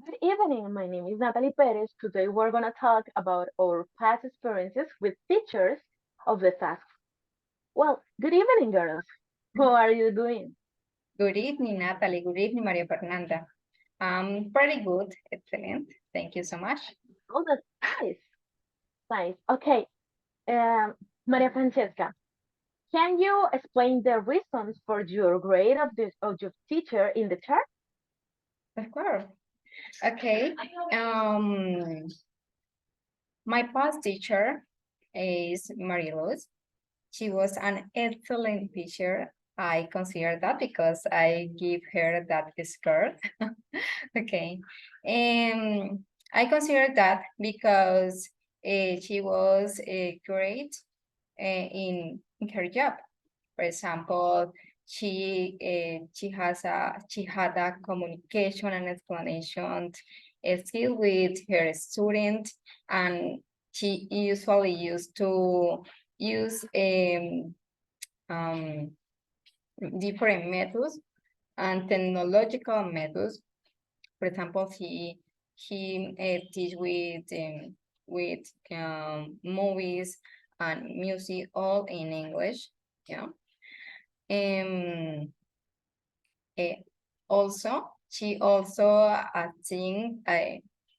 Good evening. My name is Natalie Perez. Today we're going to talk about our past experiences with teachers of the tasks. Well, good evening, girls. How are you doing? Good evening, Natalie. Good evening, Maria Fernanda. Pretty good. Excellent. Thank you so much. Oh, that's nice. Nice. Okay. Um, Maria Francesca, can you explain the reasons for your grade of your teacher in the chart? Of course. Okay. Um, my past teacher is Mariluz. She was an excellent teacher. I consider that because I give her that skirt. Okay. I consider that because she was great in her job. For example, she had a communication and explanation skill with her student, and she usually used to use um, different methods and technological methods. For example, he teach with movies and music all in English. Yeah. Um, eh, she also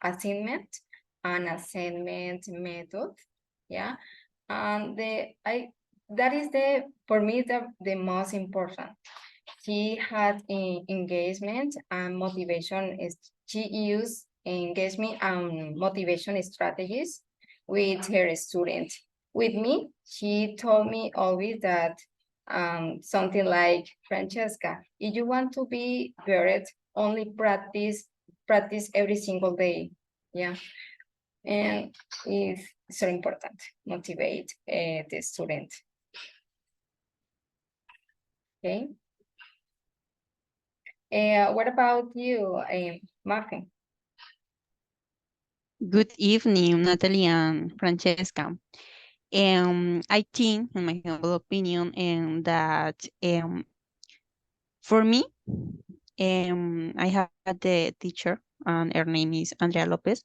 assignment and assignment method. Yeah. And that is for me the most important. She had engagement and motivation. She used engagement and motivation strategies with her students. With me, she told me always that something like, Francesca, if you want to be better, only practice every single day. Yeah, and it's so important. Motivate the student. Okay. What about you, Martin? Good evening, Natalie and Francesca. I think, in my humble opinion, that for me, I had the teacher, and her name is Andrea Lopez,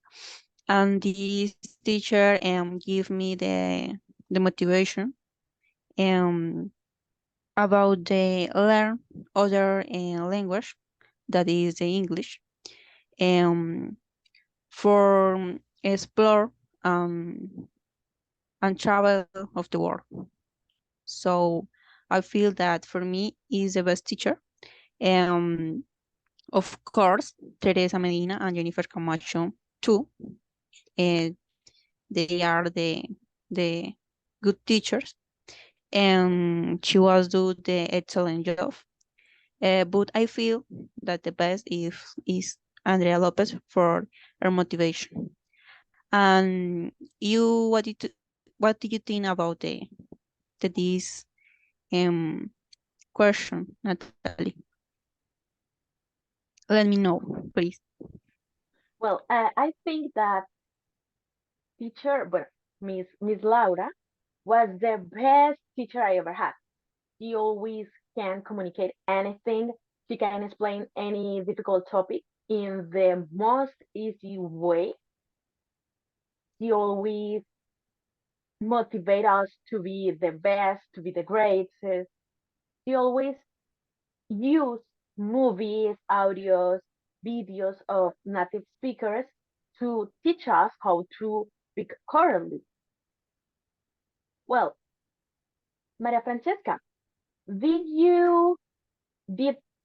and this teacher give me the motivation um about the learn other language that is the English for explore and travel of the world. So I feel that for me is the best teacher. Um, of course, Teresa Medina and Jennifer Camacho too. Uh, they are the good teachers, and she was do the excellent job. But I feel that the best is Andrea Lopez for her motivation. And you, what do you think about this um question, Natalie? Let me know, please. Well, I think that teacher, well, Miss Laura was the best teacher I ever had. She always can communicate anything. She can explain any difficult topic in the most easy way. She always motivate us to be the best, to be the greatest. She always use movies, audios, videos of native speakers to teach us how to speak correctly. Well, Maria Francesca, did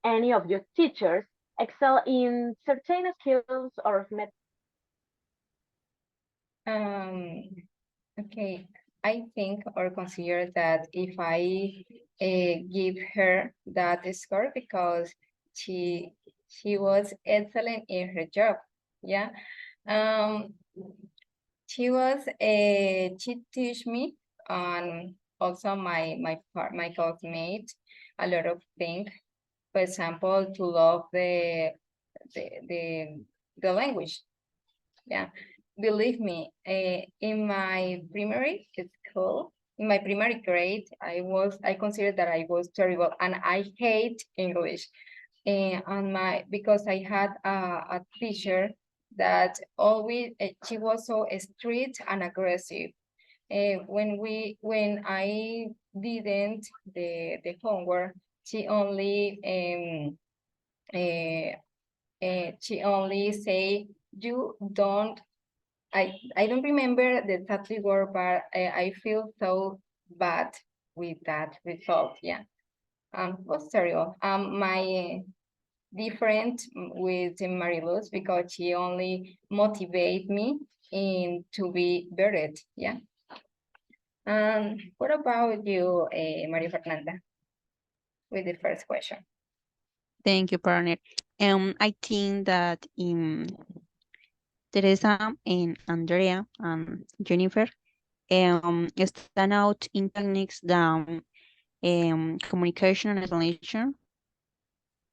any of your teachers excel in certain skills or methods? Um, okay, I think or consider that if I give her that score because she she was excellent in her job. Yeah. Um, she teach me and also my classmate a lot of things. For example, to love the the, the language. Yeah, believe me, in my primary school, in my primary grade, I considered that I was terrible and I hate English. And because I had a teacher that always she was so strict and aggressive. When I didn't the homework, she only say, you don't, I don't remember the exactly word, but I feel so bad with that result. Yeah. Was terrible. My different with Mariluz because she only motivate me in to be better. Yeah. What about you, Maria Fernanda, with the first question? Thank you, partner. I think that Teresa and Andrea and Jennifer stand out in techniques that communication and explanation,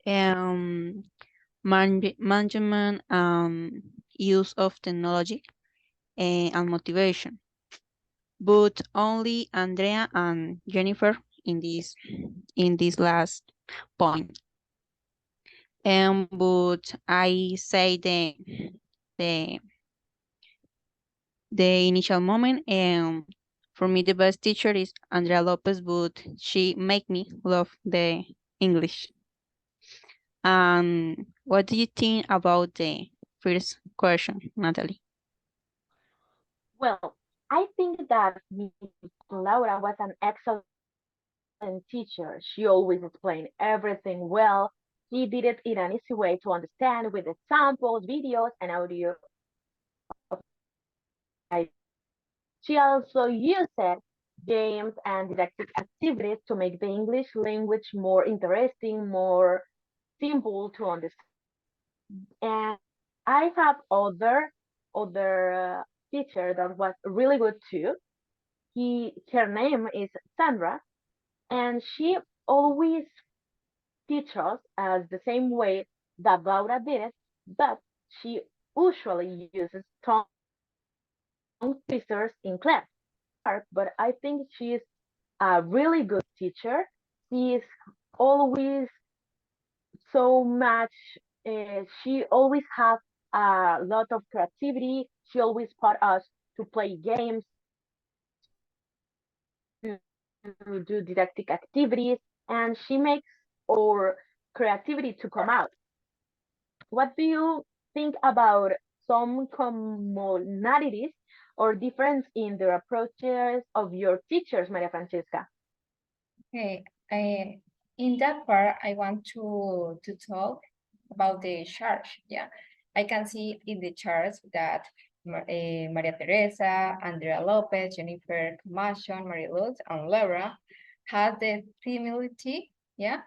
um, management, use of technology, and motivation. But only Andrea and Jennifer in this last point. But I say the the initial moment. For me, the best teacher is Andrea Lopez, but she make me love the English. What do you think about the first question, Natalie? Well, I think that Miss Laura was an excellent teacher. She always explained everything well. She did it in an easy way to understand with examples, videos, and audio. She also used games and didactic activities to make the English language more interesting, more simple to understand. And I have other teacher that was really good too. Her name is Sandra, and she always teach us as the same way that Laura did it, but she usually uses tongue twisters in class. But I think she's a really good teacher. She is always so much. She always has a lot of creativity. She always taught us to play games, to do didactic activities, and she makes our creativity to come out. What do you think about some commonalities or difference in the approaches of your teachers, Maria Francesca? Okay, in that part, I want to talk about the charts. Yeah, I can see in the charts that Maria Teresa, Andrea Lopez, Jennifer Camacho, Maria Luz, and Laura had the similarity. Yeah,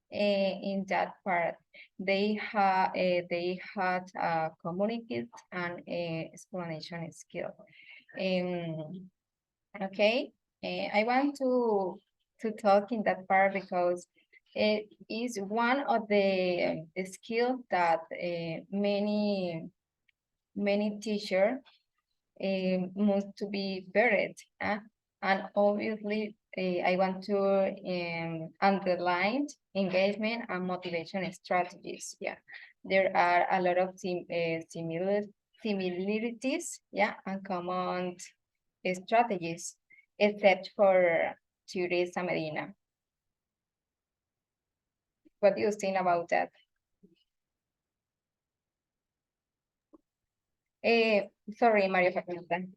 in that part, they had communicate and explanation skill. Okay, I want to talk in that part because it is one of the skills that many teachers must to be buried. And obviously, I want to underline engagement and motivation strategies. Yeah, there are a lot of similarities. Yeah, and common strategies, except for Teresa Medina. What do you think about that? Sorry, Maria Fernanda.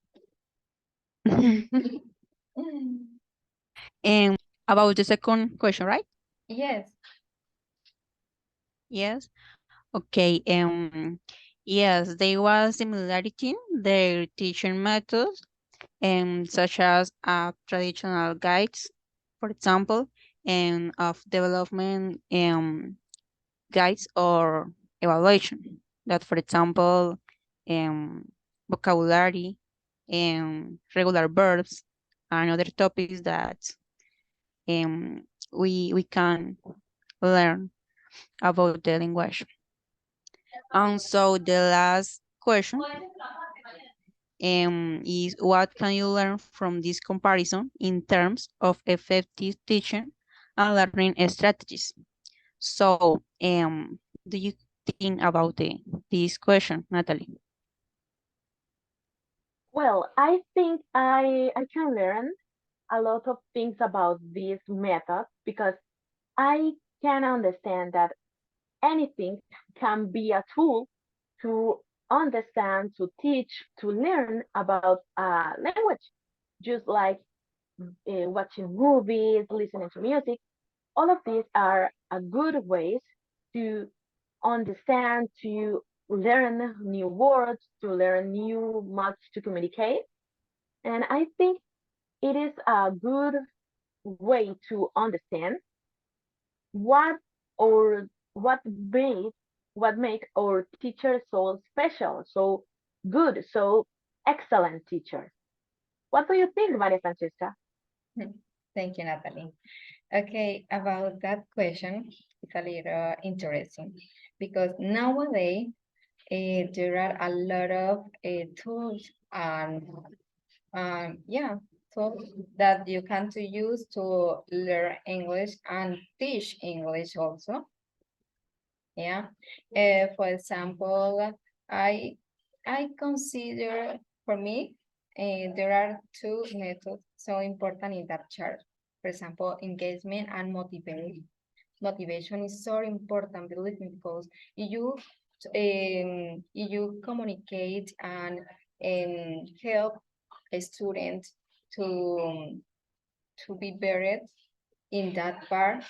And about the second question, right? Yes. Yes. Okay. Yes, there was similarity in their teaching methods, such as traditional guides, for example, and of development guides or evaluation. That, for example, vocabulary and regular verbs and other topics that we can learn about the language. And so the last question is what can you learn from this comparison in terms of effective teaching and learning strategies? So do you think about this question, Natalie? Well, I think I can learn a lot of things about this method because I can understand that anything can be a tool to understand, to teach, to learn about a language, just like watching movies, listening to music. All of these are a good ways to understand, to learn new words, to learn new much to communicate. And I think it is a good way to understand what or made what make our teachers so special, so good, so excellent teachers. What do you think, Maria Francisca? Thank you, Natalie. Okay, about that question, it's a little interesting because nowadays there are a lot of tools and yeah, tools that you can to use to learn English and teach English also. Yeah, for example, I I consider for me there are two methods so important in that chart. For example, engagement and motivation. Motivation is so important, believe me, because if you communicate and help a student to be better in that part,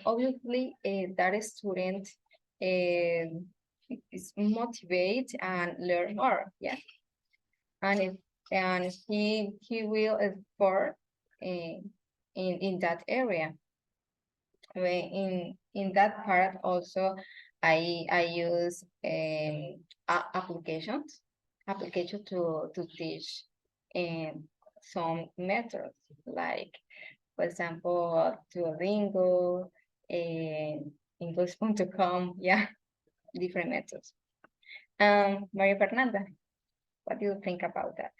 obviously that student is motivate and learn more, yeah, and he will effort in that area. In that part also, I use application to teach some methods like, for example, Duolingo, English.com, yeah, different methods. Maria Fernanda, what do you think about that?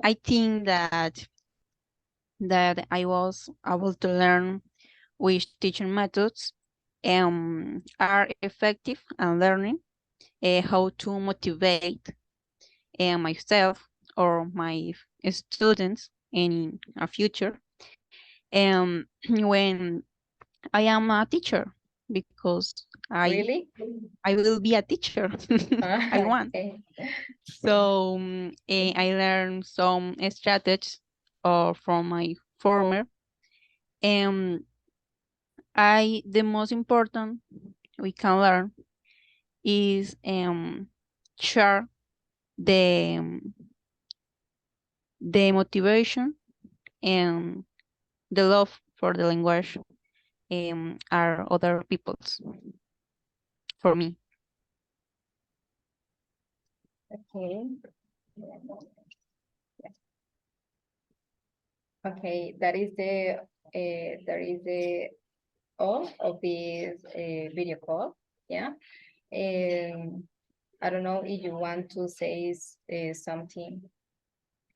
I think that I was able to learn which teaching methods are effective and learning how to motivate myself or my students in a future when I am a teacher because Really? I will be a teacher. I want. Okay. So I learned some strategies from my former. And the most important we can learn is share the the motivation and the love for the language are other people's for me. Okay. Okay, that is the all of this video call. Yeah. I don't know if you want to say something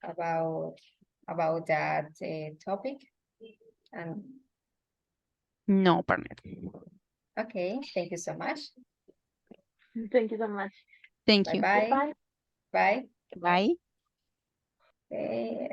about that topic. And No, partner. okay, thank you so much. Thank you so much. Thank Bye you. bye. Goodbye. Bye. Bye. Okay.